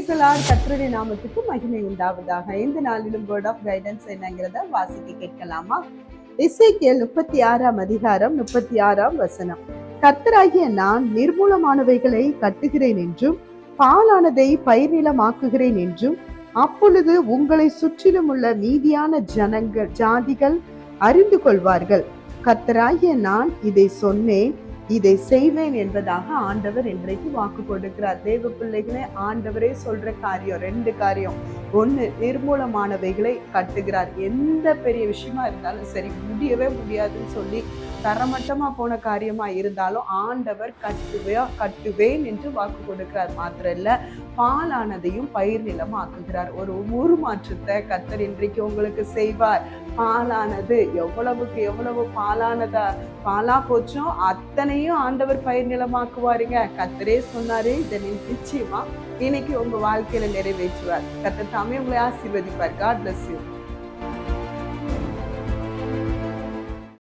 கர்த்தருடைய நாமத்துக்கு மகிமை உண்டாவதாக. இந்த நாளிலும் வேர்ட் ஆஃப் கைடன்ஸ் என்னங்கிறத வாசிக்க கேட்கலாமா? எசேக்கியேல் 36 அதிகாரம் 36 கர்த்தராகிய நான் நிர்மூலமானவைகளை கட்டுகிறேன் என்றும் பாலானதை பயிர் நிலமாக்குகிறேன் என்றும் அப்பொழுது உங்களை சுற்றிலும் உள்ள மீதியான ஜாதிகள் அறிந்து கொள்வார்கள். கர்த்தராகிய நான் இதை சொன்னேன், இதை செய்வேன் என்பதாக ஆண்டவர் இன்றைக்கு வாக்கு கொடுக்கிறார். தேவ பிள்ளைகளே, ஆண்டவரே சொல்ற காரியம் 2 காரியம். ஒண்ணு, நிர்மூலமானவைகளை கட்டுகிறார். எந்த பெரிய விஷயமா இருந்தாலும் சரி, முடியவே முடியாதுன்னு சொல்லி தரமட்டமா போன காரியமா இருந்தாலும் ஆண்டவர் கட்டுவேன் என்று வாக்கு கொடுக்கிறார். மாத்திரம் இல்ல, பாலானதையும் பயிர் நிலமா ஆக்குகிறார். ஒரு உருமாற்றத்தை கர்த்தர் இன்றைக்கு உங்களுக்கு செய்வார். பாலானது எவ்வளவுக்கு எவ்வளவு பாலா போச்சோ அத்தனையும் ஆண்டவர் பயிர் நிலமாக்குவாருங்க. கர்த்தரே சொன்னாரு, இதை நிச்சயமா இன்னைக்கு உங்க வாழ்க்கையில நிறைவேற்றுவார். கர்த்தர் தாமே உங்களை ஆசீர்வதிப்பார். God bless you.